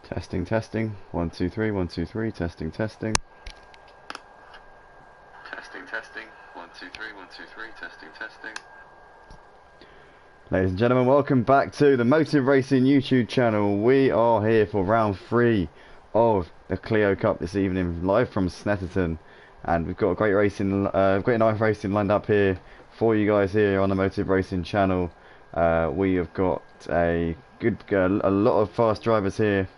Testing, testing. 1, 2, 3, 1, 2, 3. Testing, testing. Testing, testing. 1, 2, 3, 1, 2, 3. Testing, testing. Ladies and gentlemen, welcome back to the Motive Racing YouTube channel. We are here for round 3 of the Clio Cup this evening, live from Snetterton, and we've got a great racing, great night of racing lined up here for you guys here on the Motive Racing channel. We have got a lot of fast drivers here,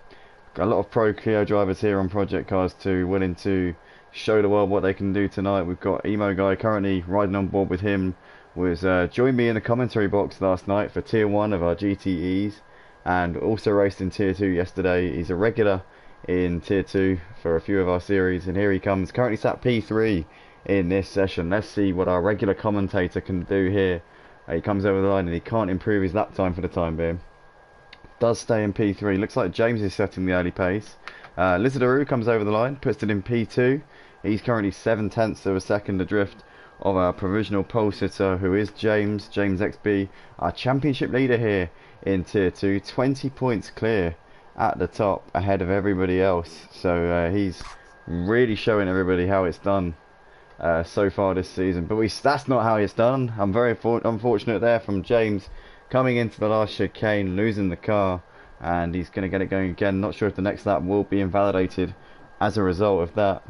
a lot of pro Clio drivers here on Project Cars 2, willing to show the world what they can do tonight. We've got Emo Guy currently riding on board with him. Joined me in the commentary box last night for Tier 1 of our GTEs, and also raced in Tier 2 yesterday. He's a regular in Tier 2 for a few of our series, and here he comes, currently sat P3 in this session. Let's see what our regular commentator can do here. He comes over the line and he can't improve his lap time for the time being. Does stay in P3. Looks like James is setting the early pace. Lizardaroo comes over the line, puts it in P2. He's currently 7/10 of a second adrift of our provisional pole sitter, who is James XB, our championship leader here in Tier 2, 20 points clear at the top ahead of everybody else. So he's really showing everybody how it's done so far this season. But that's not how it's done. I'm very unfortunate there from James coming into the last chicane, losing the car, and he's going to get it going again. Not sure if the next lap will be invalidated as a result of that.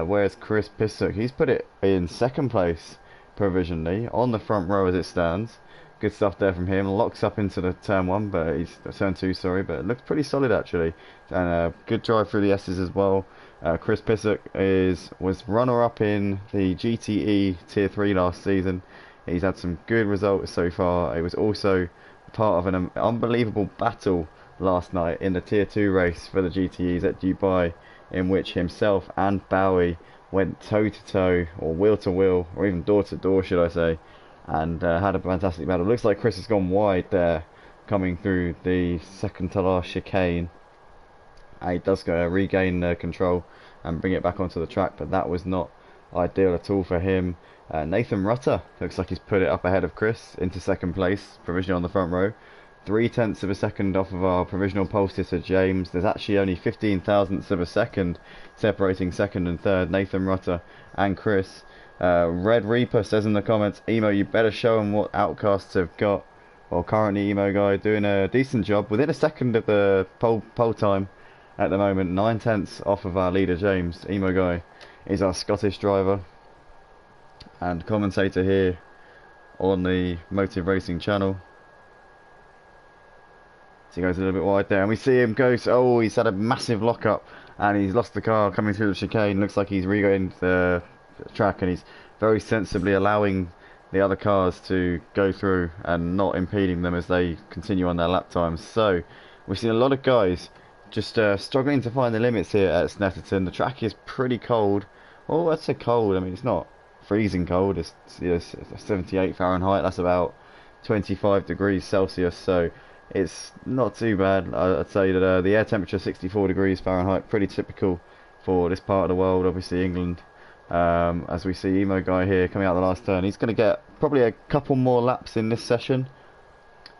Whereas Chris Pissock, he's put it in second place provisionally on the front row as it stands. Good stuff there from him. Locks up into the turn 1, but he's turn 2, sorry, but it looks pretty solid actually. And good drive through the S's as well. Chris Pissock was runner-up in the GTE Tier 3 last season. He's had some good results so far. It was also part of an unbelievable battle last night in the Tier 2 race for the GTEs at Dubai, in which himself and Bowie went toe-to-toe, or wheel-to-wheel, or even door-to-door, should I say, and had a fantastic battle. Looks like Chris has gone wide there, coming through the second-to-last chicane. He does go regain control and bring it back onto the track, but that was not ideal at all for him. Nathan Rutter looks like he's put it up ahead of Chris into second place, provisionally on the front row. 3/10 of a second off of our provisional pole sitter James. There's actually only 15 thousandths of a second separating second and third, Nathan Rutter and Chris. Red Reaper says in the comments, Emo, you better show them what Outcasts have got. Well, currently Emo Guy doing a decent job within a second of the pole time at the moment. 9/10 off of our leader James. Emo Guy is our Scottish driver and commentator here on the Motive Racing channel. So he goes a little bit wide there, and we see him go. Oh, he's had a massive lockup, and he's lost the car coming through the chicane. Looks like he's regained the track, and he's very sensibly allowing the other cars to go through and not impeding them as they continue on their lap times. So we've seen a lot of guys just struggling to find the limits here at Snetterton. The track is pretty cold. Oh, that's a cold. I mean, it's not freezing cold. It's 78 Fahrenheit. That's about 25 degrees Celsius. So it's not too bad. I'd say that the air temperature 64 degrees Fahrenheit, pretty typical for this part of the world. Obviously England, as we see Emo Guy here coming out the last turn. He's going to get probably a couple more laps in this session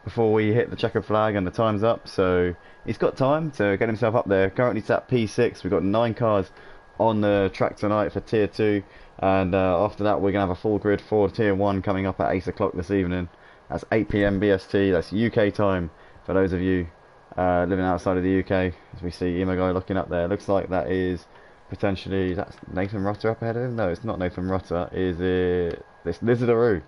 before we hit the checkered flag and the time's up. So he's got time to get himself up there. Currently it's at P6. We've got 9 cars on the track tonight for Tier 2. And after that we're going to have a full grid for Tier 1 coming up at 8 o'clock this evening. That's 8 PM BST, that's UK time for those of you living outside of the UK. As we see Emo Guy looking up there, looks like that is potentially, that's Nathan Rutter up ahead of him? No, it's not Nathan Rutter, is it? It's Lizardaroo.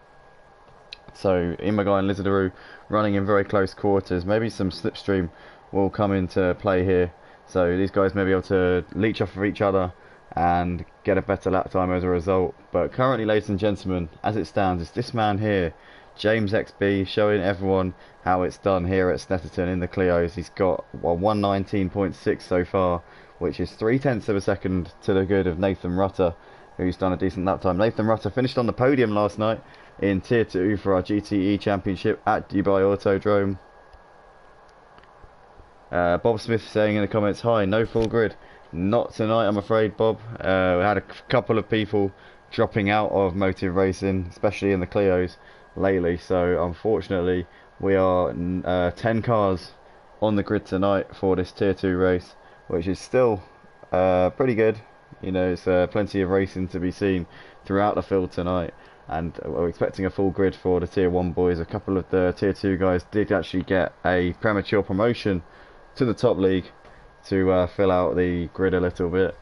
So Emo Guy and Lizardaroo running in very close quarters. Maybe some slipstream will come into play here. So these guys may be able to leech off of each other and get a better lap time as a result. But currently, ladies and gentlemen, as it stands, it's this man here, James XB, showing everyone how it's done here at Snetterton in the Clios. He's got 119.6 so far, which is 3/10 of a second to the good of Nathan Rutter, who's done a decent lap time. Nathan Rutter finished on the podium last night in Tier 2 for our GTE Championship at Dubai Autodrome. Bob Smith saying in the comments, hi, no full grid. Not tonight, I'm afraid, Bob. We had a couple of people dropping out of Motive Racing, especially in the Clios lately, so unfortunately we are 10 cars on the grid tonight for this Tier 2 race, which is still pretty good. You know, it's plenty of racing to be seen throughout the field tonight, and we're expecting a full grid for the Tier 1 boys. A couple of the Tier 2 guys did actually get a premature promotion to the top league to fill out the grid a little bit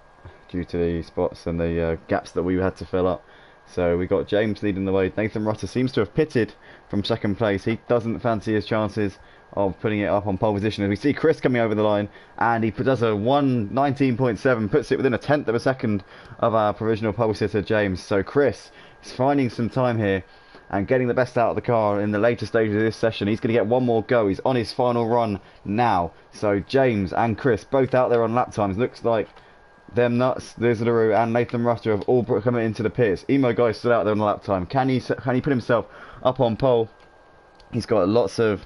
due to the spots and the gaps that we had to fill up. So we got James leading the way. Nathan Rutter seems to have pitted from second place. He doesn't fancy his chances of putting it up on pole position. And we see Chris coming over the line, and he does a 1:19.7, puts it within a tenth of a second of our provisional pole sitter James. So Chris is finding some time here and getting the best out of the car in the later stages of this session. He's going to get one more go. He's on his final run now. So James and Chris both out there on lap times. Looks like them nuts, Lizaroo and Nathan Rutter have all come into the pits. Emo Guy stood out there on the lap time. Can he put himself up on pole? He's got lots of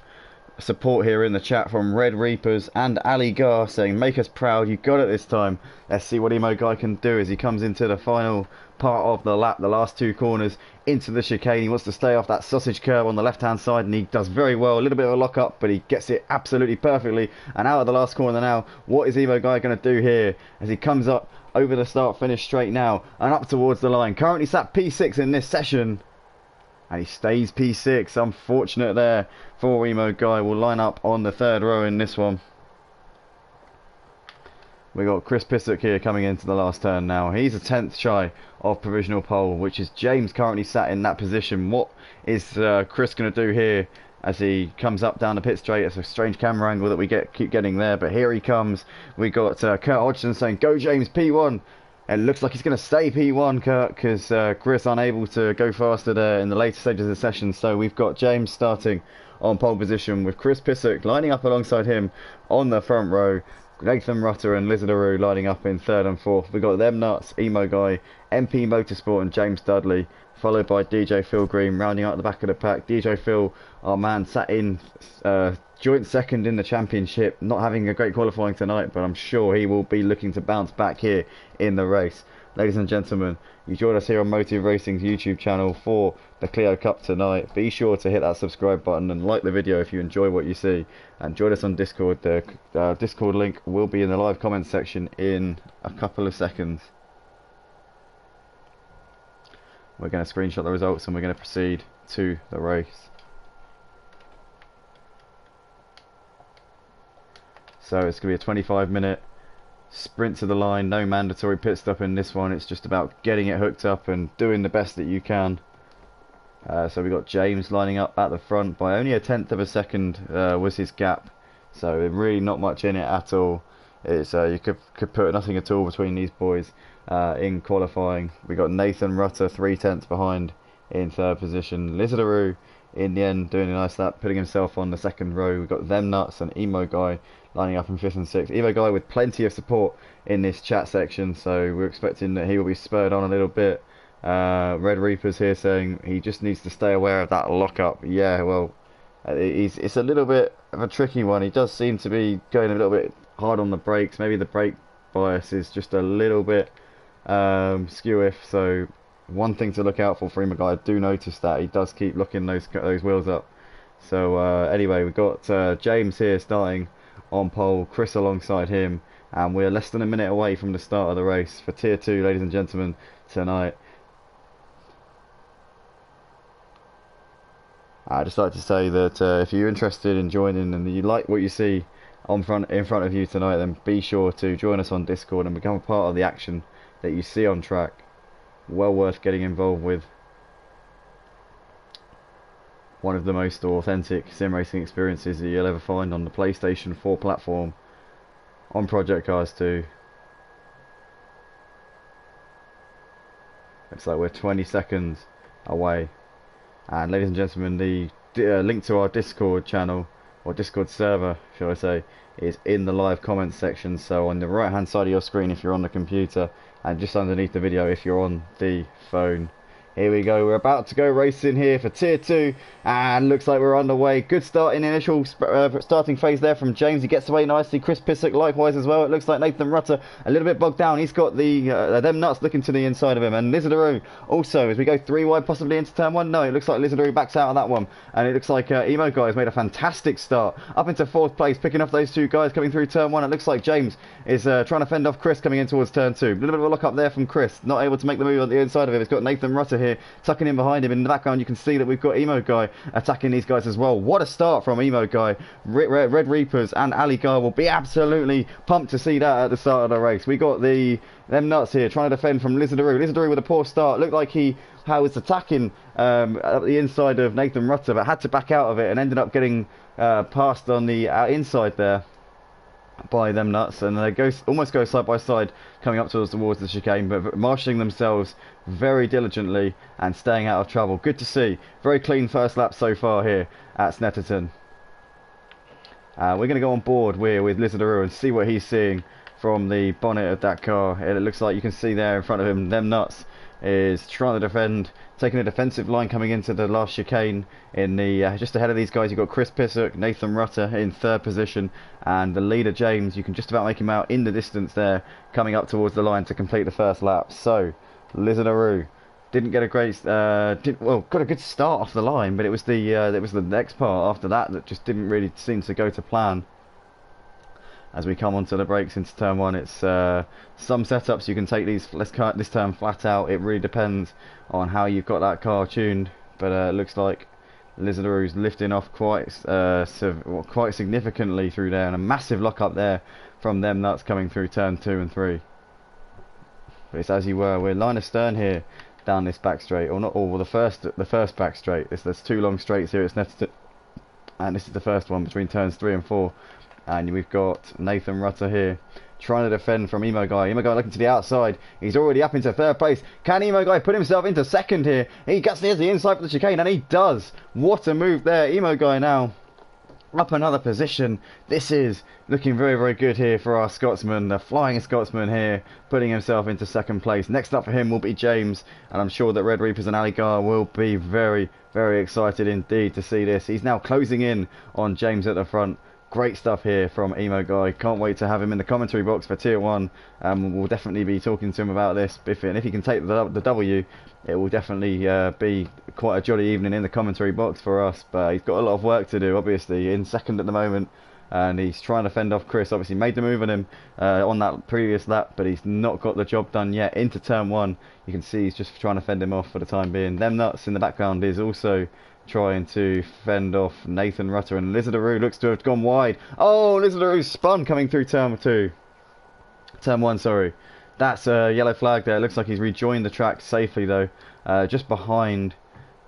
support here in the chat from Red Reapers and Ali Gar saying, make us proud, you got it this time. Let's see what Emo Guy can do as he comes into the final part of the lap, the last two corners into the chicane. He wants to stay off that sausage curve on the left hand side, and he does very well. A little bit of a lock up, but he gets it absolutely perfectly. And out of the last corner now, what is Emo Guy going to do here as he comes up over the start finish straight now and up towards the line? Currently sat P6 in this session, and he stays P6. Unfortunate there for Emo Guy. Will line up on the third row in this one. We got Chris Pissock here coming into the last turn now. He's a tenth shy of provisional pole, which is James currently sat in that position. What is Chris going to do here as he comes up down the pit straight? It's a strange camera angle that we keep getting there, but here he comes. We got Kurt Hodgson saying, go James, P1. It looks like he's going to stay P1, Kurt, because Chris unable to go faster there in the later stages of the session. So we've got James starting on pole position with Chris Pissock lining up alongside him on the front row. Nathan Rutter and Lizaroo lining up in third and fourth. We've got them nuts, Emo Guy, MP Motorsport and James Dudley, followed by DJ Phil Green rounding out the back of the pack. DJ Phil, our man, sat in joint second in the championship, not having a great qualifying tonight, but I'm sure he will be looking to bounce back here in the race. Ladies and gentlemen, you join us here on Motive Racing's YouTube channel for the Clio Cup tonight. Be sure to hit that subscribe button and like the video if you enjoy what you see, and join us on Discord. The Discord link will be in the live comments section in a couple of seconds. We're going to screenshot the results and we're going to proceed to the race. So it's going to be a 25-minute sprint to the line, no mandatory pit stop in this one. It's just about getting it hooked up and doing the best that you can. So we got James lining up at the front by only a tenth of a second was his gap, so really not much in it at all. It's you could put nothing at all between these boys in qualifying. We got Nathan Rutter 3/10 behind in third position. Lizaroo in the end doing a nice lap, putting himself on the second row. We've got them nuts and Emo Guy lining up in fifth and sixth. Emo Guy with plenty of support in this chat section, so we're expecting that he will be spurred on a little bit. Red Reapers here saying he just needs to stay aware of that lockup. Yeah, well, it's a little bit of a tricky one. He does seem to be going a little bit hard on the brakes. Maybe the brake bias is just a little bit skew-if, so one thing to look out for Emo Guy. I do notice that he does keep looking those wheels up. So anyway, we've got James here starting on pole, Chris alongside him, and we're less than a minute away from the start of the race for Tier 2, ladies and gentlemen, tonight. I'd just like to say that if you're interested in joining and you like what you see in front of you tonight, then be sure to join us on Discord and become a part of the action that you see on track. Well worth getting involved with. One of the most authentic sim racing experiences that you'll ever find on the PlayStation 4 platform on Project Cars 2. Looks like we're 20 seconds away. And ladies and gentlemen, the link to our Discord channel, or Discord server, shall I say, is in the live comments section. So on the right hand side of your screen if you're on the computer, and just underneath the video if you're on the phone. Here we go. We're about to go racing here for Tier 2, and looks like we're underway. Good start in the initial starting phase there from James. He gets away nicely. Chris Pissock likewise as well. It looks like Nathan Rutter a little bit bogged down. He's got the them nuts looking to the inside of him, and Lizardaroo also as we go 3 wide possibly into turn 1. No, it looks like Lizardaroo backs out of that one, and it looks like Emo Guy has made a fantastic start up into 4th place, picking off those 2 guys coming through turn 1. It looks like James is trying to fend off Chris coming in towards turn 2. A little bit of a lock up there from Chris, not able to make the move on the inside of him. It's got Nathan Rutter here tucking in behind him. In the background you can see that we've got Emo Guy attacking these guys as well. What a start from Emo Guy. Red Reapers and Ali Guy will be absolutely pumped to see that at the start of the race. We got them nuts here trying to defend from Lizardaroo. Lizardaroo with a poor start. Looked like he was attacking at the inside of Nathan Rutter, but had to back out of it and ended up getting passed on the inside there by them nuts, and they almost go side by side coming up towards the chicane, but marshalling themselves very diligently and staying out of trouble. Good to see. Very clean first lap so far here at Snetterton. We're going to go on board with Lizardaroo and see what he's seeing from the bonnet of that car. It looks like you can see there in front of him, them nuts is trying to defend, taking a defensive line coming into the last chicane. In the just ahead of these guys you've got Chris Pissock, Nathan Rutter in 3rd position, and the leader James, you can just about make him out in the distance there, coming up towards the line to complete the first lap. So Lizardaroo didn't get a great got a good start off the line, but it was the next part after that just didn't really seem to go to plan. As we come onto the brakes into turn 1, it's some setups you can take this turn flat out. It really depends on how you've got that car tuned, but it looks like Lizardaroo's lifting off quite significantly through there, and a massive lock up there from them nuts coming through turn 2 and 3. But it's as you were, we're line of stern here down this back straight, or not all, well, the first back straight. There's 2 long straights here at Snetterton, and this is the first one between turns 3 and 4. And we've got Nathan Rutter here trying to defend from Emo Guy. Emo Guy looking to the outside. He's already up into 3rd place. Can Emo Guy put himself into 2nd here? He gets near the inside for the chicane, and he does. What a move there. Emo Guy now up another position. This is looking very, very good here for our Scotsman, the flying Scotsman here, putting himself into 2nd place. Next up for him will be James, and I'm sure that Red Reapers and Ali Gar will be very, very excited indeed to see this. He's now closing in on James at the front. Great stuff here from Emo Guy. Can't wait to have him in the commentary box for Tier 1. We'll definitely be talking to him about this. And if he can take the W, it will definitely be quite a jolly evening in the commentary box for us. But he's got a lot of work to do, obviously, in 2nd at the moment. And he's trying to fend off Chris. Obviously made the move on him on that previous lap, but he's not got the job done yet. Into turn 1, you can see he's just trying to fend him off for the time being. Them nuts in the background is also trying to fend off Nathan Rutter, and Lizardaroo looks to have gone wide. Oh, Lizardaroo spun coming through turn 1, sorry. That's a yellow flag there. It looks like he's rejoined the track safely though, just behind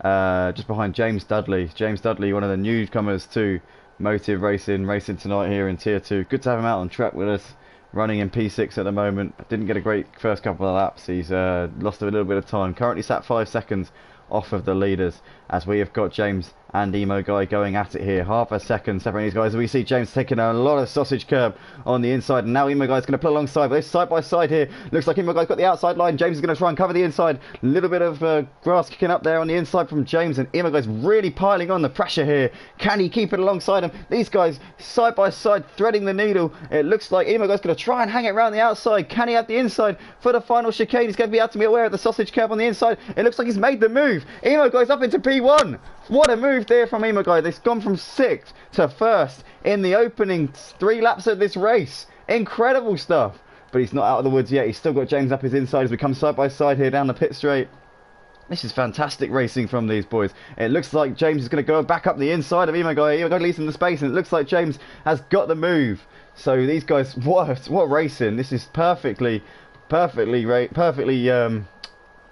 James Dudley. James Dudley, one of the newcomers to Motive racing tonight here in Tier 2. Good to have him out on track with us, running in P6 at the moment. Didn't get a great first couple of laps. He's lost a little bit of time. Currently sat 5 seconds off of the leaders, as we have got James and Emo Guy going at it here. Half a second separating these guys. We see James taking a lot of sausage curb on the inside, and now Emo Guy's going to pull alongside. But side by side here, looks like Emo Guy's got the outside line. James is going to try and cover the inside. A little bit of grass kicking up there on the inside from James, and Emo Guy's really piling on the pressure here. Can he keep it alongside him? These guys side by side threading the needle. It looks like Emo Guy's going to try and hang it around the outside. Can he have the inside for the final chicane? He's going to be able to be aware of the sausage curb on the inside. It looks like he's made the move. Emo Guy's up into P1. What a move there from Emo Guy. They've gone from 6th to 1st in the opening 3 laps of this race. Incredible stuff. But he's not out of the woods yet. He's still got James up his inside as we come side by side here down the pit straight. This is fantastic racing from these boys. It looks like James is going to go back up the inside of Emo Guy. Emo Guy leads him the space, and it looks like James has got the move. So these guys, what racing. This is perfectly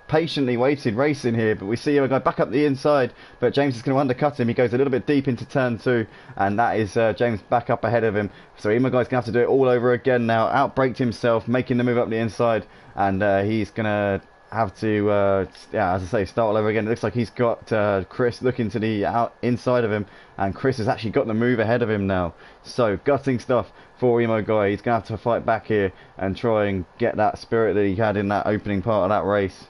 patiently waited racing here, but we see him go back up the inside, but James is going to undercut him. He goes a little bit deep into turn 2, and that is James back up ahead of him. So Emo Guy's going to have to do it all over again now. Outbraked himself, making the move up the inside, and he's going to have to, yeah, as I say, start all over again. It looks like he's got Chris looking to the inside of him, and Chris has actually got the move ahead of him now. So gutting stuff for Emo Guy. He's going to have to fight back here and try and get that spirit that he had in that opening part of that race.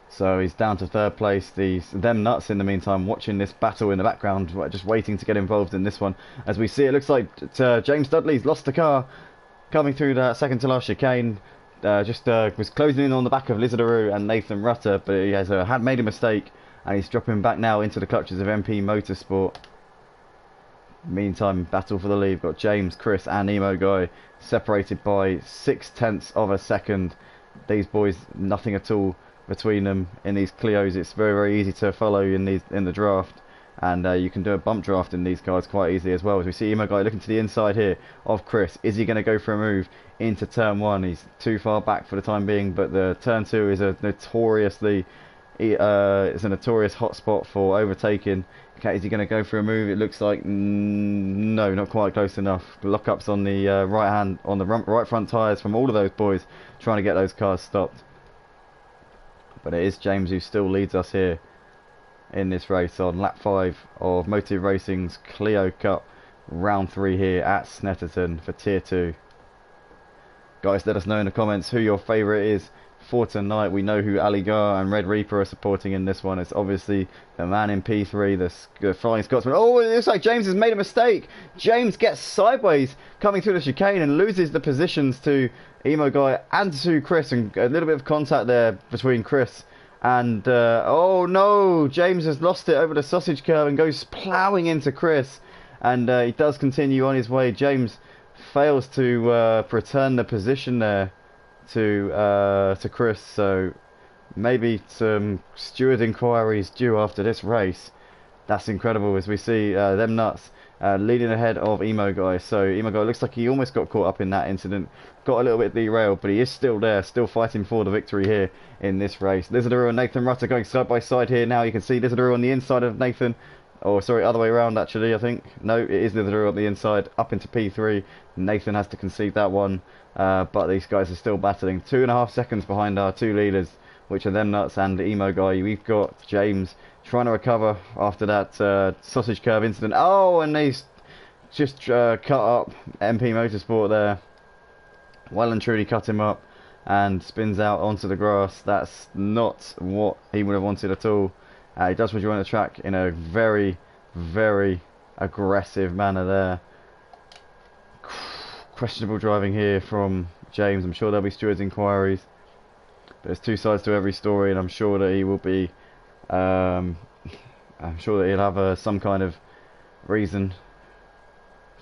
So he's down to third place. Them nuts in the meantime watching this battle in the background, just waiting to get involved in this one. As we see, it looks like James Dudley's lost the car coming through that second to last chicane. Was closing in on the back of Lizardaroo and Nathan Rutter, but he had made a mistake and he's dropping back now into the clutches of MP Motorsport. Meantime, battle for the lead. Got James, Chris and Emo Guy separated by 0.6 of a second. These boys, nothing at all between them in these Clios. It's very, very easy to follow in the draft, and you can do a bump draft in these cars quite easily as well. As we see Emo Guy looking to the inside here of Chris. Is he going to go for a move into turn 1? He's too far back for the time being, but the turn 2 is a notorious hotspot for overtaking. Okay, is he going to go for a move? It looks like no, not quite close enough. Lockups on the right front tyres from all of those boys trying to get those cars stopped. But it is James who still leads us here in this race on lap 5 of Motive Racing's Clio Cup round 3 here at Snetterton for Tier 2. Guys, let us know in the comments who your favourite is for tonight. We know who Ali Gar and Red Reaper are supporting in this one. It's obviously the man in P3, the Flying Scotsman. Oh, it looks like James has made a mistake. James gets sideways coming through the chicane and loses the positions to Emo Guy and to Chris, and a little bit of contact there between Chris and oh no, James has lost it over the sausage curve and goes ploughing into Chris, and he does continue on his way. James fails to return the position there to Chris, so maybe some steward inquiries due after this race. That's incredible, as we see them nuts leading ahead of Emo Guy. So Emo Guy looks like he almost got caught up in that incident, got a little bit derailed, but he is still there, still fighting for the victory here in this race. Lizardaroo and Nathan Rutter going side by side here now. You can see Lizardaroo on the inside of Nathan. Oh, sorry, other way around actually, I think. No, it is Lizardaroo on the inside, up into P3. Nathan has to concede that one, but these guys are still battling. 2.5 seconds behind our two leaders, which are them nuts and Emo Guy. We've got James trying to recover after that sausage curve incident. Oh, and they just cut up MP Motorsport there. Well and truly cut him up and spins out onto the grass. That's not what he would have wanted at all. He does rejoin the track in a very, very aggressive manner there. Questionable driving here from James. I'm sure there'll be stewards' inquiries. There's two sides to every story, and I'm sure that he will be. I'm sure that he'll have some kind of reason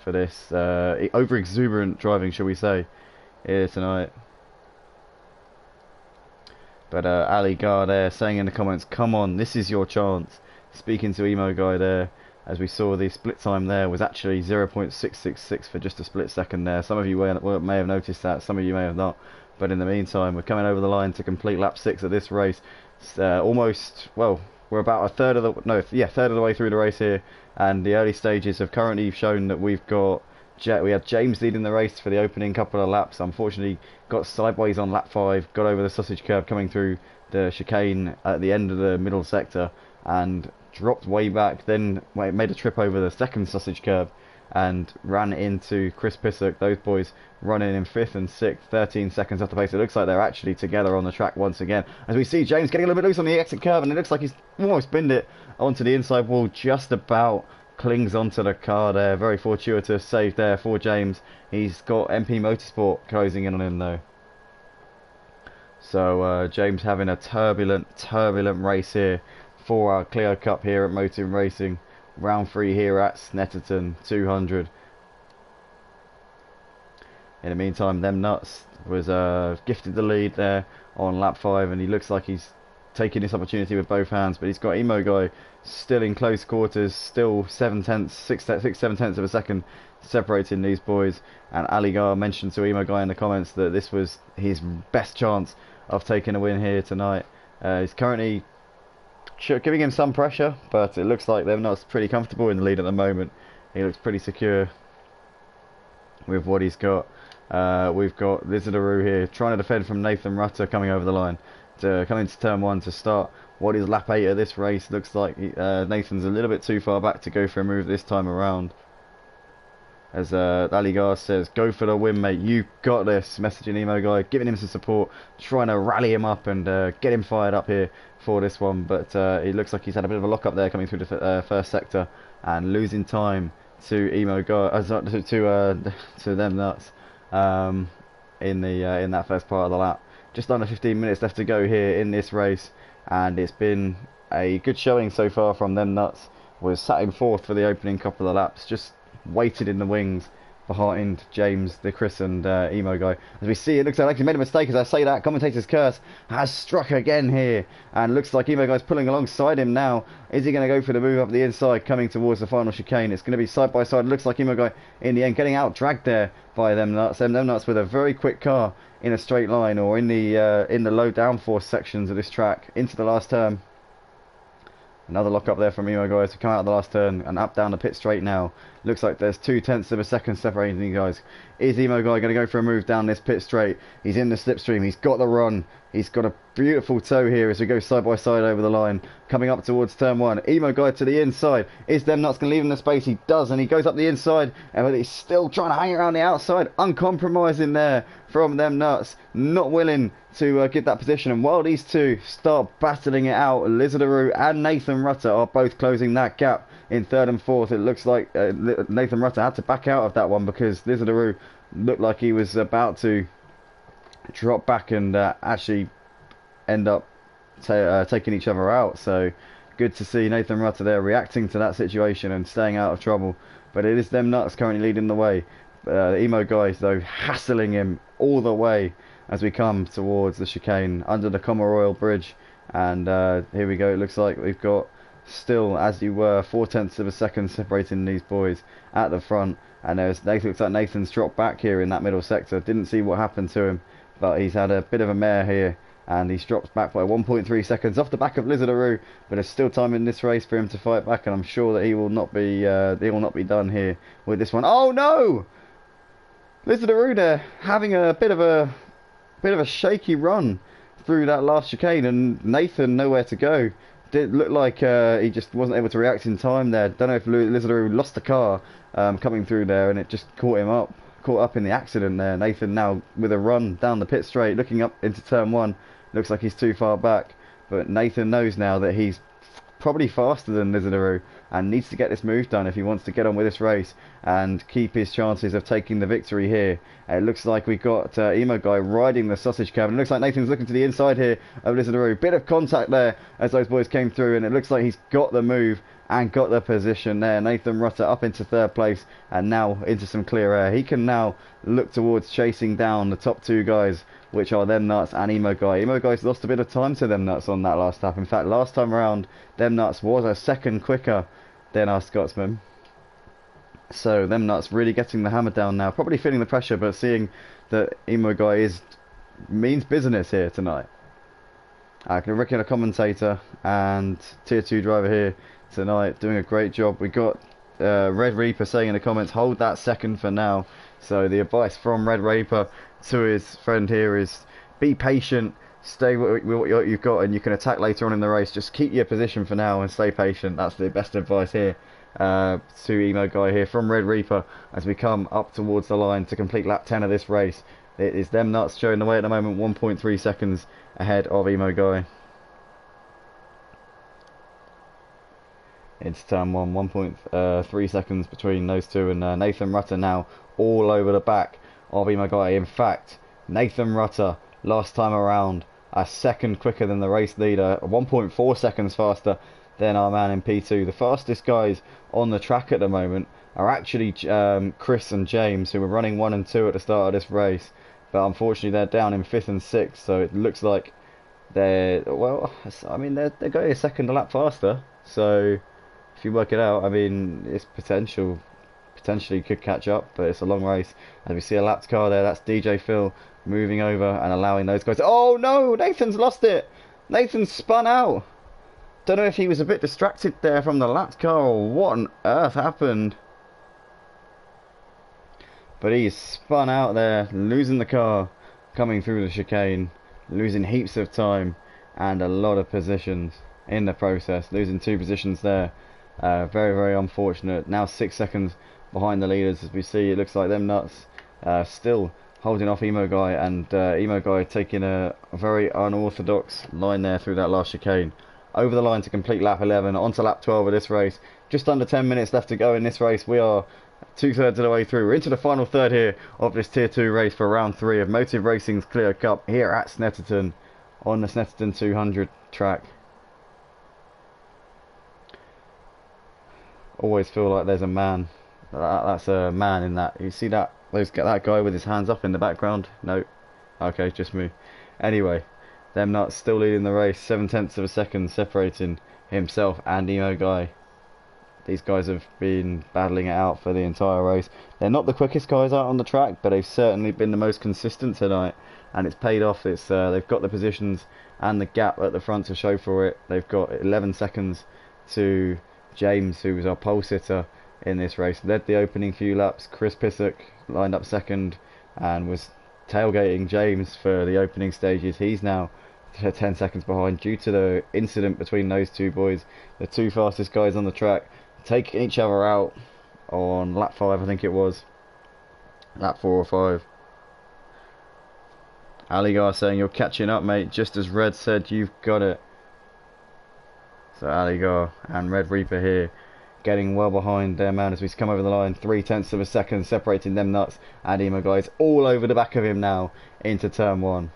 for this. Over exuberant driving, shall we say, here tonight. But Ali Gar there saying in the comments, come on, this is your chance. Speaking to Emo Guy there, as we saw the split time there was actually 0.666 for just a split second there. Some of you may have noticed that, some of you may have not. But in the meantime, we're coming over the line to complete lap 6 of this race. Almost, well, we're about third of the way through the race here, and the early stages have currently shown that we had James leading the race for the opening couple of laps. Unfortunately, got sideways on lap 5, got over the sausage curve coming through the chicane at the end of the middle sector, and dropped way back. Then made a trip over the second sausage curve and ran into Chris Pissock. Those boys running in 5th and 6th, 13 seconds off the pace. It looks like they're actually together on the track once again. As we see James getting a little bit loose on the exit curve, and it looks like he's almost binned it onto the inside wall, just about clings onto the car there. Very fortuitous save there for James. He's got MP Motorsport closing in on him though. So James having a turbulent race here for our Clio Cup here at Motive Racing. Round 3 here at Snetterton 200. In the meantime, them nuts was gifted the lead there on lap 5, and he looks like he's taking this opportunity with both hands, but he's got Emo Guy still in close quarters, still 7 tenths of a second separating these boys. And Ali Gar mentioned to Emo Guy in the comments that this was his best chance of taking a win here tonight. He's currently giving him some pressure, but it looks like they're not pretty comfortable in the lead at the moment. He looks pretty secure with what he's got. We've got Lizardaroo here trying to defend from Nathan Rutter coming over the line to come into turn 1 to start what is lap 8 of this race. Looks like Nathan's a little bit too far back to go for a move this time around. as Aligar says, go for the win, mate, you got this, messaging Emo Guy, giving him some support, trying to rally him up and get him fired up here for this one, but it looks like he's had a bit of a lock up there coming through the first sector and losing time to Emo Guy, to them nuts in that first part of the lap. Just under 15 minutes left to go here in this race, and it's been a good showing so far from them nuts. Was sat in fourth for the opening couple of laps, just waited in the wings behind James, the Chris and Emo Guy. As we see, it looks like he made a mistake. As I say that, commentator's curse has struck again here, and looks like Emo Guy's pulling alongside him now. Is he going to go for the move up the inside, coming towards the final chicane? It's going to be side by side. Looks like Emo Guy in the end getting out dragged there by them nuts. Them nuts with a very quick car in a straight line, or in the low downforce sections of this track into the last turn. Another lock up there from Emo Guys to come out of the last turn and up down the pit straight now. Looks like there's 0.2 of a second separating these guys. Is Emo Guy going to go for a move down this pit straight? He's in the slipstream. He's got the run. He's got a beautiful toe here as we go side by side over the line. Coming up towards turn one. Emo Guy to the inside. Is them nuts going to leave him the space? He does, and he goes up the inside. And he's still trying to hang around the outside. Uncompromising there from them nuts. Not willing to get that position. And while these two start battling it out, Lizardaroo and Nathan Rutter are both closing that gap in third and fourth. It looks like Nathan Rutter had to back out of that one because Lizardaroo looked like he was about to drop back and actually end up taking each other out. So good to see Nathan Rutter there reacting to that situation and staying out of trouble. But it is them nuts currently leading the way. Emo Guys though hassling him all the way as we come towards the chicane under the Comaroyal Bridge. And here we go. It looks like we've got still, as you were, 0.4 of a second separating these boys at the front. And there's Nathan. Looks like Nathan's dropped back here in that middle sector. Didn't see what happened to him, but he's had a bit of a mare here, and he's dropped back by 1.3 seconds off the back of Lizardaroo. But there's still time in this race for him to fight back, and I'm sure that he will not be done here with this one. Oh no! Lizardaroo there having a bit of a shaky run through that last chicane, and Nathan nowhere to go. Did look like he just wasn't able to react in time there. Don't know if Lizardaroo lost the car coming through there, and it just caught up in the accident there. Nathan now with a run down the pit straight, looking up into turn one. Looks like he's too far back, but Nathan knows now that he's probably faster than Lizardaroo and needs to get this move done if he wants to get on with this race and keep his chances of taking the victory here. It looks like we've got Emo Guy riding the sausage cab, and it looks like Nathan's looking to the inside here of Lizardaroo. Bit of contact there as those boys came through, and it looks like he's got the move and got the position there. Nathan Rutter up into third place and now into some clear air. He can now look towards chasing down the top two guys, which are them nuts and Emo Guy. Emo Guy's lost a bit of time to them nuts on that last lap. In fact, last time around, them nuts was a second quicker than our Scotsman. So them nuts really getting the hammer down now, probably feeling the pressure, but seeing that Emo Guy means business here tonight. I can reckon a commentator and tier 2 driver here tonight doing a great job. We got Red Reaper saying in the comments, hold that second for now. So the advice from Red Reaper to his friend here is be patient, stay with what you've got, and you can attack later on in the race. Just keep your position for now and stay patient. That's the best advice here to Emo Guy here from Red Reaper as we come up towards the line to complete lap 10 of this race. It is them nuts showing the way at the moment, 1.3 seconds ahead of Emo Guy. It's turn one, 1.3 seconds between those two, and Nathan Rutter now all over the back of Emo Guy. In fact, Nathan Rutter last time around a second quicker than the race leader, 1.4 seconds faster than our man in P2. The fastest guys on the track at the moment are actually Chris and James, who were running 1 and 2 at the start of this race, but unfortunately they're down in 5th and 6th, so it looks like they're going a second a lap faster. So if you work it out, I mean, it's potentially could catch up, but it's a long race. As we see a lapped car there, that's DJ Phil moving over and allowing those guys. Oh no, Nathan's lost it. Nathan's spun out. Don't know if he was a bit distracted there from the lapped car or what on earth happened. But he's spun out there, losing the car, coming through the chicane, losing heaps of time and a lot of positions in the process, losing 2 positions there. Very, very unfortunate. Now 6 seconds behind the leaders. As we see, it looks like them nuts still holding off Emo Guy, and Emo Guy taking a very unorthodox line there through that last chicane. Over the line to complete lap 11, onto lap 12 of this race. Just under 10 minutes left to go in this race. We are 2/3 of the way through. We're into the final third here of this Tier 2 race for round 3 of Motive Racing's Clio Cup here at Snetterton on the Snetterton 200 track. Always feel like there's a man. That's a man in that. You see that? That guy with his hands up in the background? No. Okay, just me. Anyway, them nuts still leading the race. 7/10 of a second separating himself and Emo Guy. These guys have been battling it out for the entire race. They're not the quickest guys out on the track, but they've certainly been the most consistent tonight, and it's paid off. They've got the positions and the gap at the front to show for it. They've got 11 seconds to James, who was our pole sitter in this race. Led the opening few laps. Chris Pissock lined up second and was tailgating James for the opening stages. He's now 10 seconds behind due to the incident between those two boys. The two fastest guys on the track taking each other out on lap 5, I think it was. Lap 4 or 5. Aligar saying, "You're catching up, mate," just as Red said, "You've got it." So Aligar and Red Reaper here getting well behind their man as we come over the line. 3/10 of a second separating them nuts and Emo Guys all over the back of him now into turn 1.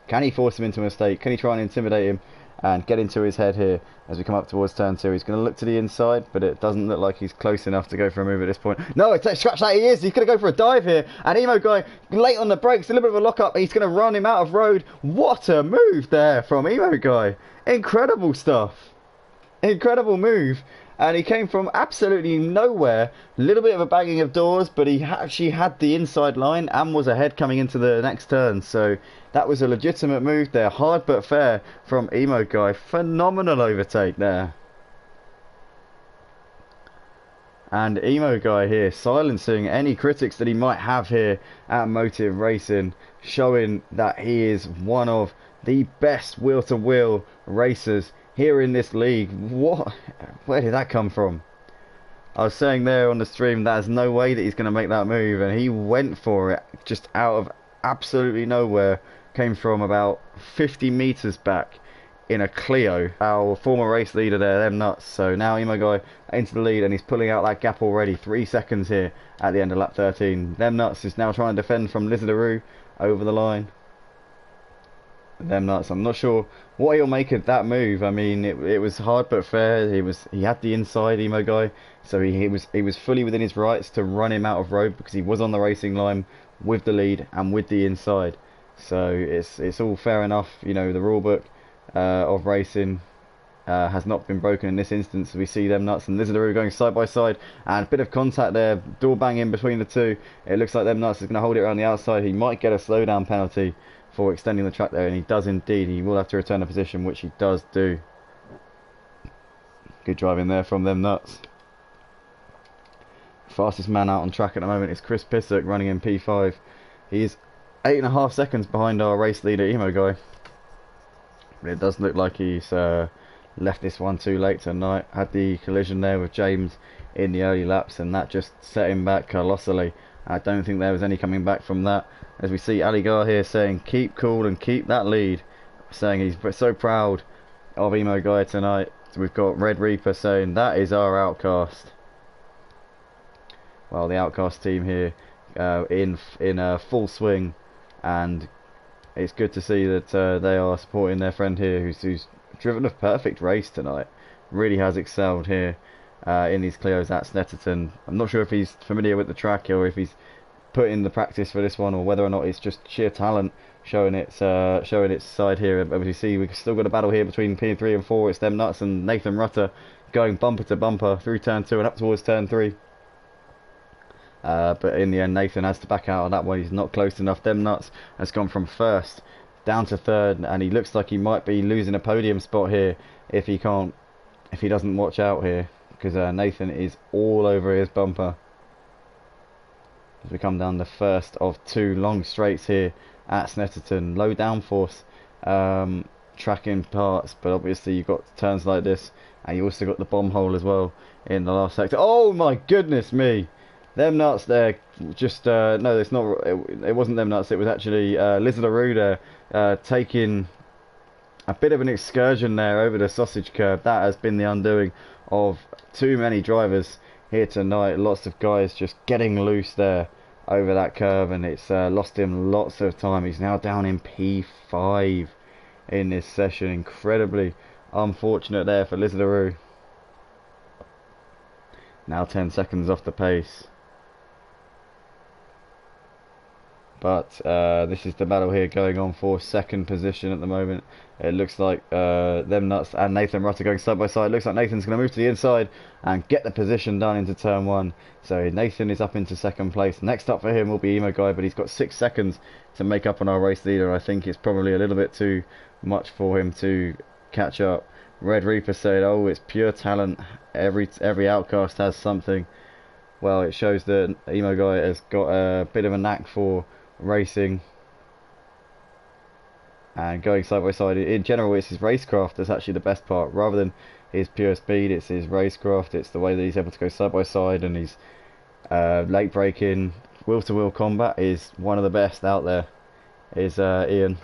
Can he force him into a mistake? Can he try and intimidate him and get into his head here as we come up towards turn 2? He's going to look to the inside, but it doesn't look like he's close enough to go for a move at this point. No, scratch that, he is. He's going to go for a dive here, and Emo Guy late on the brakes, a little bit of a lock up. He's going to run him out of road. What a move there from Emo Guy. Incredible stuff. Incredible move. And he came from absolutely nowhere. A little bit of a banging of doors, but he actually had the inside line and was ahead coming into the next turn. So that was a legitimate move there. Hard but fair from Emo Guy. Phenomenal overtake there. And Emo Guy here silencing any critics that he might have here at Motive Racing, showing that he is one of the best wheel-to-wheel racers here in this league. Where did that come from? I was saying there on the stream, there's no way that he's going to make that move, and he went for it just out of absolutely nowhere. Came from about 50 meters back in a Clio. Our former race leader there, them nuts. So now Emo Guy into the lead, and he's pulling out that gap already. 3 seconds here at the end of lap 13. Them nuts is now trying to defend from Lizardaroo over the line. Them nuts. I'm not sure what he'll make of that move. I mean, it was hard but fair. He had the inside, Emo Guy, so he was fully within his rights to run him out of road because he was on the racing line with the lead and with the inside. So it's all fair enough. You know, the rule book of racing has not been broken in this instance. We see them nuts and Lizardaroo going side by side, and a bit of contact there, door banging between the two. It looks like them nuts is going to hold it around the outside. He might get a slowdown penalty for extending the track there, and he does indeed. He will have to return the position, which he does do. Good driving there from them nuts. Fastest man out on track at the moment is Chris Pissock, running in P5. He is 8.5 seconds behind our race leader Emo Guy, but it does look like he's left this one too late tonight. Had the collision there with James in the early laps, and that just set him back colossally. I don't think there was any coming back from that. As we see Aligar here saying, "Keep cool and keep that lead," saying he's so proud of Emo Guy tonight. So we've got Red Reaper saying, "That is our outcast." Well, the outcast team here in full swing, and it's good to see that they are supporting their friend here, who's driven a perfect race tonight. Really has excelled here in these Clios at Snetterton. I'm not sure if he's familiar with the track or if he's put in the practice for this one, or whether or not it's just sheer talent showing its side here. But as you see, we've still got a battle here between P3 and 4. It's them nuts and Nathan Rutter going bumper to bumper through turn 2 and up towards turn 3. But in the end, Nathan has to back out on that one. He's not close enough. Them nuts has gone from first down to third, and he looks like he might be losing a podium spot here if he doesn't watch out here, because Nathan is all over his bumper. As we come down the first of 2 long straights here at Snetterton. Low downforce tracking parts, but obviously you've got turns like this, and you also got the bomb hole as well in the last sector. Oh my goodness me! Them nuts there, just, no, it's not, it wasn't them nuts, it was actually Liz LaRue there, taking a bit of an excursion there over the sausage curb. That has been the undoing of too many drivers here tonight. Lots of guys just getting loose there over that curve, and it's lost him lots of time. He's now down in P5 in this session. Incredibly unfortunate there for Liz LaRue. Now 10 seconds off the pace. But this is the battle here going on for second position at the moment. It looks like them nuts and Nathan Rutter going side by side. Looks like Nathan's going to move to the inside and get the position done into turn one. So Nathan is up into second place. Next up for him will be Emo Guy, but he's got 6 seconds to make up on our race leader. I think it's probably a little bit too much for him to catch up. Red Reaper said, "Oh, it's pure talent. Every outcast has something." Well, it shows that Emo Guy has got a bit of a knack for racing and going side by side. In general, it's his racecraft that's actually the best part, rather than his pure speed. It's his racecraft. It's the way that he's able to go side by side, and he's late braking, wheel to wheel combat is one of the best out there. Is Ian,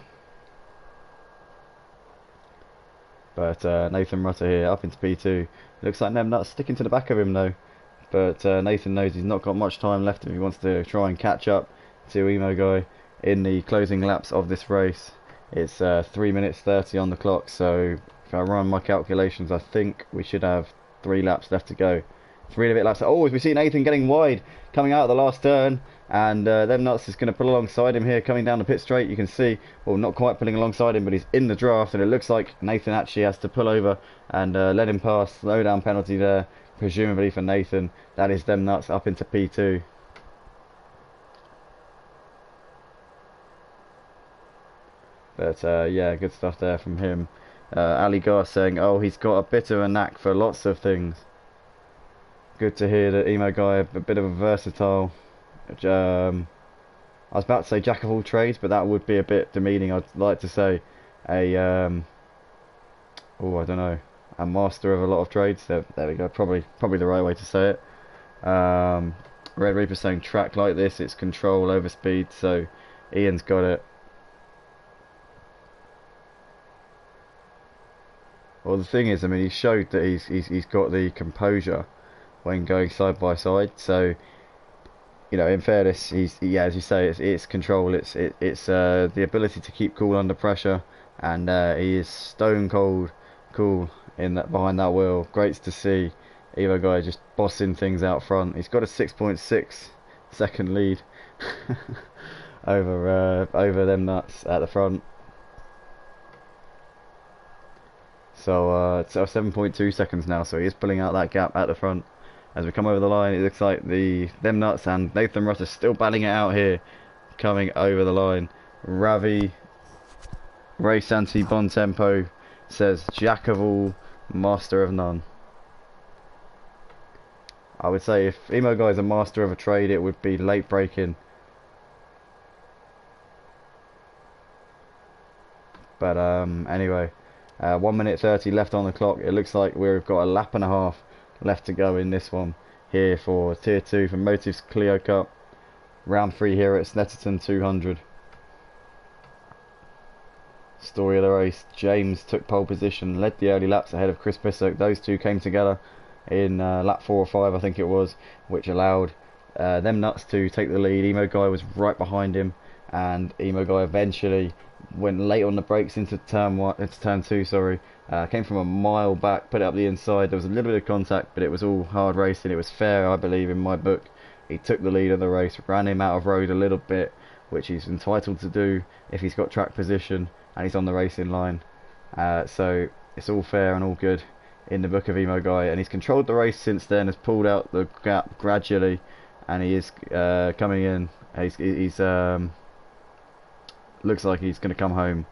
but Nathan Rutter here up into P2. Looks like them nuts sticking to the back of him though, but Nathan knows he's not got much time left if he wants to try and catch up to Emo Guy in the closing laps of this race. It's 3 minutes 30 on the clock, so if I run my calculations, I think we should have 3 laps left to go. 3 and a bit laps. Oh, as we see Nathan getting wide coming out of the last turn, and them nuts is going to pull alongside him here coming down the pit straight. You can see, well, not quite pulling alongside him, but he's in the draft, and it looks like Nathan actually has to pull over and let him pass. Slow down penalty there, presumably for Nathan. That is them nuts up into P2. But yeah, good stuff there from him. Ali Gar saying, oh, he's got a bit of a knack for lots of things. Good to hear that Emo Guy, a bit of a versatile. I was about to say jack of all trades, but that would be a bit demeaning. I'd like to say a oh, I don't know, a master of a lot of trades. There we go. Probably the right way to say it. Red Reaper saying track like this, it's control over speed. So Ian's got it. Well, the thing is, I mean, he showed that he's got the composure when going side by side. So, you know, in fairness, yeah, as you say, it's control. It's the ability to keep cool under pressure, and he is stone cold cool in that behind that wheel. Great to see Evo Guy just bossing things out front. He's got a 6.6 second lead over them nuts at the front. So it's 7.2 seconds now, so he is pulling out that gap at the front. As we come over the line, it looks like them nuts and Nathan Rutter still battling it out here, coming over the line. Ravi Race Anti Bon Tempo says jack of all, master of none. I would say if Emo Guy is a master of a trade, it would be late braking. But anyway, 1 minute 30 left on the clock. It looks like we've got a lap and a half left to go in this one here for Tier 2 for Motive's Clio Cup. Round 3 here at Snetterton 200. Story of the race, James took pole position, led the early laps ahead of Chris Pissock. Those two came together in lap 4 or 5, I think it was, which allowed them nuts to take the lead. Emo Guy was right behind him, and Emo Guy eventually went late on the brakes into turn 2, sorry. Came from a mile back, put it up the inside. There was a little bit of contact, but it was all hard racing. It was fair, I believe, in my book. He took the lead of the race, ran him out of road a little bit, which he's entitled to do if he's got track position and he's on the racing line. So it's all fair and all good in the book of Emo Guy, and he's controlled the race since then, has pulled out the gap gradually, and he is coming in. He's looks like he's going to come home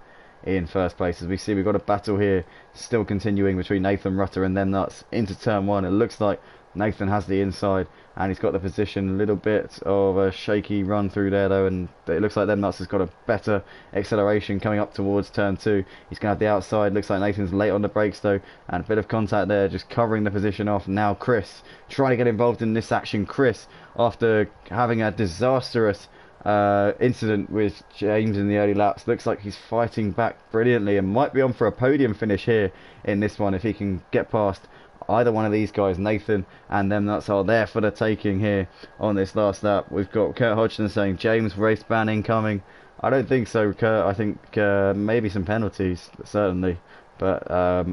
in first place. As we see, we've got a battle here still continuing between Nathan Rutter and them nuts into turn one. It looks like Nathan has the inside and he's got the position. A little bit of a shaky run through there though, and it looks like them nuts has got a better acceleration coming up towards turn two. He's going to have the outside. Looks like Nathan's late on the brakes though, and a bit of contact there, just covering the position off. Now Chris trying to get involved in this action. Chris, after having a disastrous incident with James in the early laps, looks like he's fighting back brilliantly and might be on for a podium finish here in this one if he can get past either one of these guys. Nathan and them nuts are there for the taking here on this last lap. We've got Kurt Hodgson saying James race ban incoming. I don't think so, Kurt. I think maybe some penalties certainly, but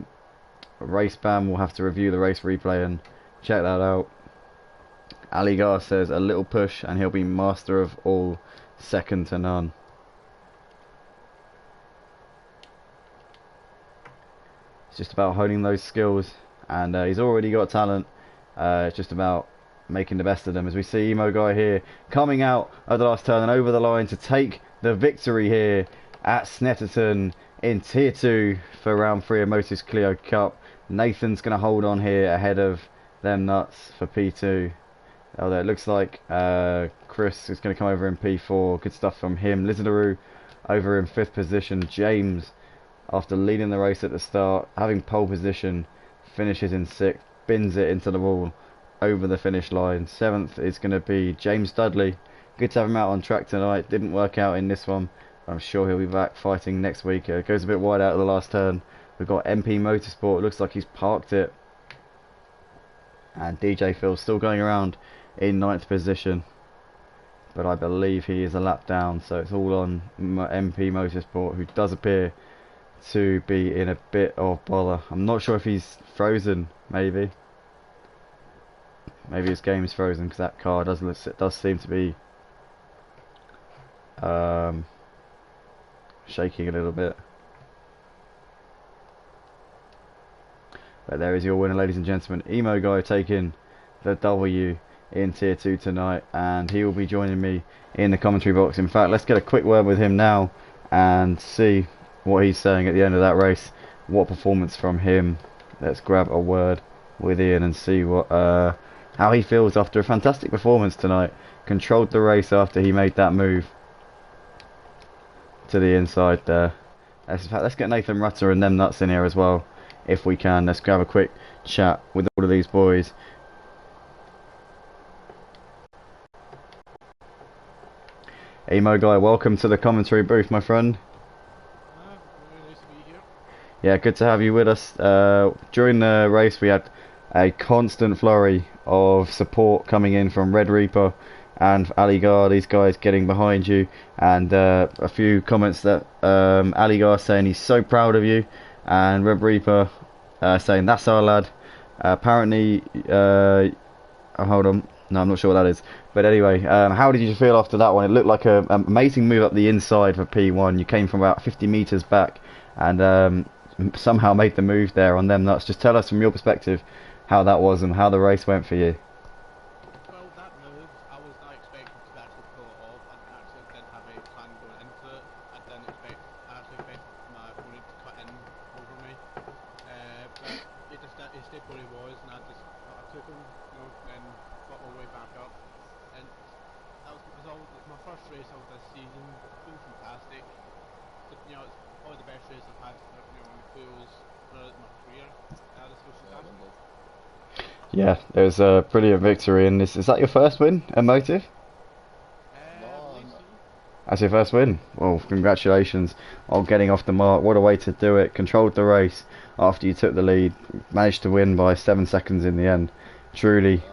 race ban, we'll have to review the race replay and check that out. Ali Gar says a little push and he'll be master of all, second to none. It's just about honing those skills, and he's already got talent. It's just about making the best of them. As we see Emo Guy here coming out of the last turn and over the line to take the victory here at Snetterton in Tier 2 for round 3 of Motus Clio Cup. Nathan's going to hold on here ahead of them nuts for P2. Although it looks like Chris is going to come over in P4. Good stuff from him. Lizardaroo over in 5th position. James, after leading the race at the start, having pole position, finishes in 6th, bins it into the wall over the finish line. 7th is going to be James Dudley. Good to have him out on track tonight. Didn't work out in this one. I'm sure he'll be back fighting next week. Goes a bit wide out of the last turn. We've got MP Motorsport. Looks like he's parked it. And DJ Phil still going around in 9th position, but I believe he is a lap down, so it's all on MP Motorsport, who does appear to be in a bit of bother. I'm not sure if he's frozen. Maybe his game's frozen, because that car does seem to be shaking a little bit. But there is your winner, ladies and gentlemen. Emo Guy taking the W in Tier 2 tonight, and he will be joining me in the commentary box. In fact, let's get a quick word with him now and see what he's saying at the end of that race. What performance from him. Let's grab a word with Ian and see what how he feels after a fantastic performance tonight. Controlled the race after he made that move to the inside there. Let's get Nathan Rutter and them nuts in here as well if we can. Let's grab a quick chat with all of these boys. Emo Guy, welcome to the commentary booth, my friend. Very nice to be here. Yeah, good to have you with us. During the race we had a constant flurry of support coming in from Red Reaper and Ali Gar, these guys getting behind you, and a few comments that Ali Gar saying he's so proud of you, and Red Reaper saying that's our lad. Apparently, hold on. No, I'm not sure what that is. But anyway, how did you feel after that one? It looked like an amazing move up the inside for P1. You came from about 50 metres back and somehow made the move there on them nuts. Just tell us from your perspective how that was and how the race went for you. Well, that move, I was not expecting to actually pull it off. I actually didn't have a plan going into it. I actually expected my opponent to cut in over me. But he stayed where he was, and I took him, and got all the way back up. And that was my first race of this season. It's been fantastic. So, it's probably the best race I've had in the Clios for my career. This was fantastic. Yeah, it was a brilliant victory in this. Is that your first win at Motive? That's your first win. Well, congratulations on getting off the mark. What a way to do it. Controlled the race after you took the lead. Managed to win by 7 seconds in the end. Truly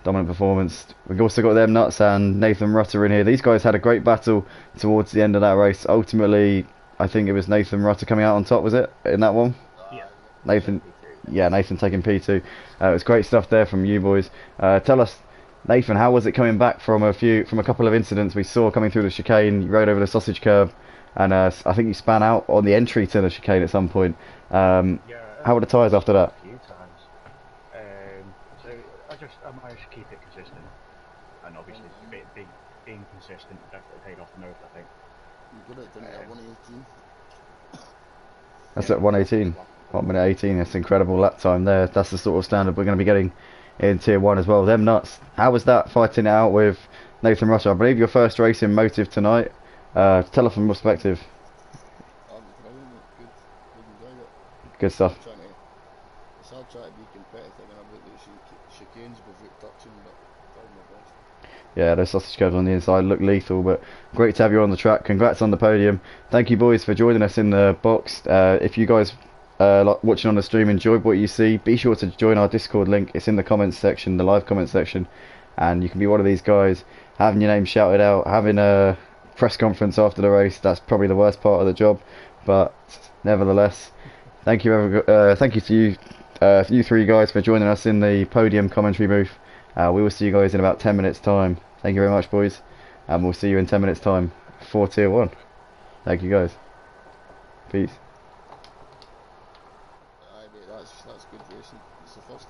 dominant performance. We've also got them nuts and Nathan Rutter in here. These guys had a great battle towards the end of that race. Ultimately, I think it was Nathan Rutter coming out on top, was it, in that one? Yeah. Nathan taking P2. It was great stuff there from you boys. Tell us, Nathan, how was it coming back from a couple of incidents we saw coming through the chicane? You rode over the sausage curb, and I think you span out on the entry to the chicane at some point. How were the tyres after that? A few times. So I managed to keep it consistent, and obviously being consistent definitely paid off the most, I think. You got it, didn't you? 118. That's Yeah, at 118. 1 minute 18. That's incredible lap time there. That's the sort of standard we're going to be getting in Tier 1 as well. Them nuts. How was that fighting it out with Nathan Russell? I believe your first race in Motive tonight. Tell us from perspective. Oh, it was brilliant, mate. Good. Good, enjoyed it. Good stuff. It's hard trying to be competitive and about the chicanes without touching, but tried my best. Yeah, those sausage curves on the inside look lethal, but great to have you on the track. Congrats on the podium. Thank you, boys, for joining us in the box. If you guys like watching on the stream enjoyed what you see, be sure to join our Discord link. It's in the comments section, the live comments section, and you can be one of these guys having your name shouted out, having a press conference after the race. That's probably the worst part of the job, but nevertheless, thank you, thank you to you, you three guys for joining us in the podium commentary booth. We will see you guys in about 10 minutes time. Thank you very much, boys, and we'll see you in 10 minutes time for Tier 1. Thank you guys. Peace.